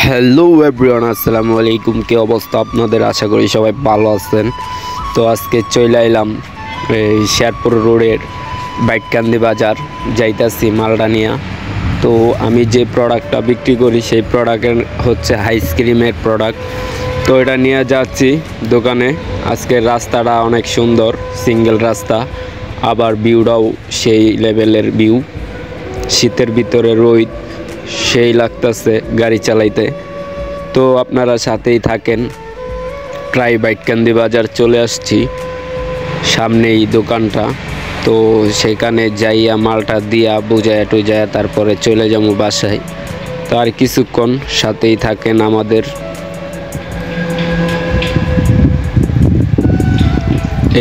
Hello everyone, আসসালামু আলাইকুম। কি অবস্থা আপনাদের? আশা করি সবাই ভালো আছেন। তো আজকে চলে এলাম এই শেরপুর রোডের বাইটকান্দি বাজার, যাইতাছি মালটা নিয়ে। তো আমি যে প্রোডাক্টটা বিক্রি করি সেই প্রোডাক্টের হচ্ছে আইসক্রিমের প্রোডাক্ট। তো এটা নিয়ে যাচ্ছি দোকানে। আজকের রাস্তাটা অনেক সুন্দর, সিঙ্গেল রাস্তা, আবার ভিউটাও সেই লেভেলের ভিউ। শীতের ভিতরে রোদ সেই লাগতেছে গাড়ি চালাইতে। তো আপনারা সাথেই থাকেন। প্রায় বাইটকান্দি বাজার চলে আসছি, সামনেই দোকানটা। তো সেখানে যাইয়া মালটা দিয়া বুঝায়া টুজায়া তারপরে চলে যাবো বাসায়। তো আর কিছুক্ষণ সাথেই থাকেন আমাদের।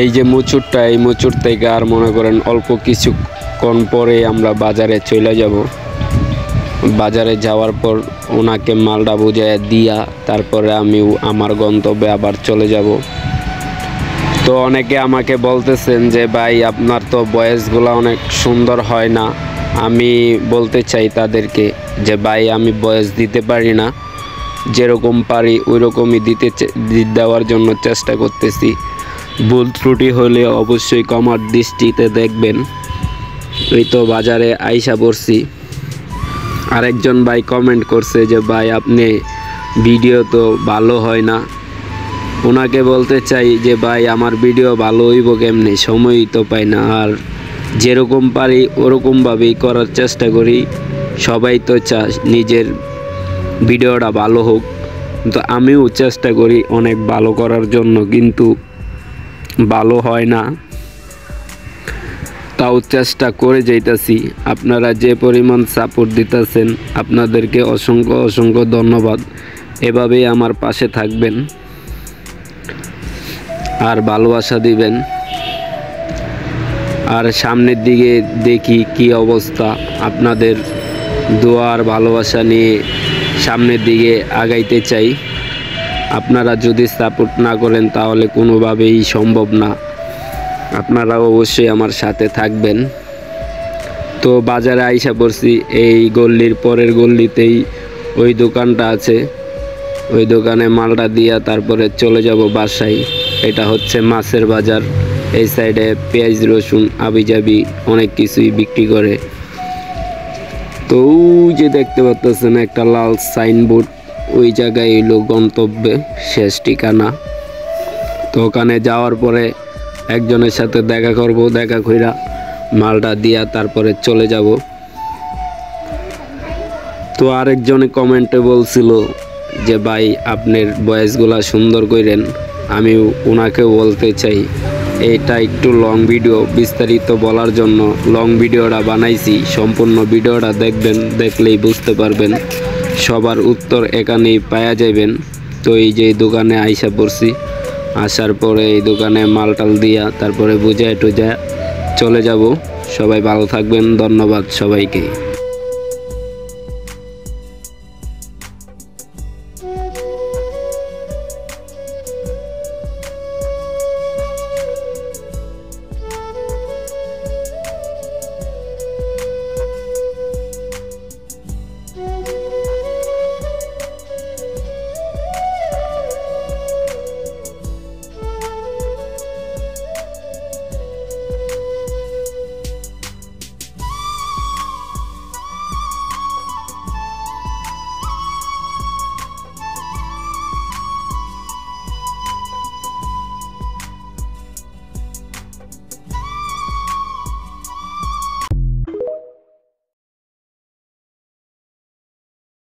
এই যে মুচুরটা, এই মুচুর থেকে আর মনে করেন অল্প কিছুক্ষণ পরে আমরা বাজারে চলে যাব। বাজারে যাওয়ার পর ওনাকে মালটা বুঝাইয়া দিয়া তারপরে আমি আমার গন্তব্যে আবার চলে যাব। তো অনেকে আমাকে বলতেছেন যে ভাই আপনার তো ভয়েসগুলো অনেক সুন্দর হয় না। আমি বলতে চাই তাদেরকে যে ভাই আমি ভয়েস দিতে পারি না, যেরকম পারি ওই রকমই দেওয়ার জন্য চেষ্টা করতেছি। ভুল ত্রুটি হলে অবশ্যই ক্ষমার দৃষ্টিতে দেখবেন। এই তো বাজারে আইসা পড়ছি। আরেকজন ভাই কমেন্ট করছে যে ভাই আপনি ভিডিও তো ভালো হয় না। ওনাকে বলতে চাই যে ভাই আমার ভিডিও ভালো হইব কেমনি, সময়ই তো পাই না। আর যেরকম পারি ওরকমভাবেই করার চেষ্টা করি। সবাই তো চায় নিজের ভিডিওটা ভালো হোক, তো আমিও চেষ্টা করি অনেক ভালো করার জন্য, কিন্তু ভালো হয় না। তাও চেষ্টা করে যাইতাছি। আপনারা যে পরিমাণ সাপোর্ট দিতেছেন আপনাদেরকে অসংখ্য অসংখ্য ধন্যবাদ। এভাবেই আমার পাশে থাকবেন আর ভালোবাসা দিবেন। আর সামনের দিকে দেখি কি অবস্থা। আপনাদের দোয়া আর ভালোবাসা নিয়ে সামনের দিকে আগাইতে চাই। আপনারা যদি সাপোর্ট না করেন তাহলে কোনোভাবেই সম্ভব না। আপনারাও অবশ্যই আমার সাথে থাকবেন। তো বাজারে আইসা পড়ছি। এই গল্লির পরের গল্লিতেই ওই দোকানটা আছে। ওই দোকানে মালটা দিয়া তারপরে চলে যাব বাসায়। এটা হচ্ছে মাছের বাজার। এই সাইডে পেঁয়াজ রসুন আবিজাবি অনেক কিছুই বিক্রি করে। তো ওই যে দেখতে পাচ্ছেন একটা লাল সাইনবোর্ড, ওই জায়গায় এলো গন্তব্যে শেষ ঠিকানা। তো ওখানে যাওয়ার পরে একজনের সাথে দেখা করব, দেখা কইরা মালটা দিয়া তারপরে চলে যাব। তো আরেকজনে কমেন্টে বলছিল যে ভাই আপনার ভয়েসগুলা সুন্দর করেন। আমি ওনাকেও বলতে চাই এটা একটু লং ভিডিও, বিস্তারিত বলার জন্য লং ভিডিওটা বানাইছি। সম্পূর্ণ ভিডিওটা দেখবেন, দেখলেই বুঝতে পারবেন। সবার উত্তর এখানেই পাওয়া যাবেন। তো এই যে দোকানে আইসা পড়ছি। আসার পরে এই দোকানে মালটাল দিয়া তারপরে বুঝায় টুজায় চলে যাব। সবাই ভালো থাকবেন। ধন্যবাদ সবাইকে।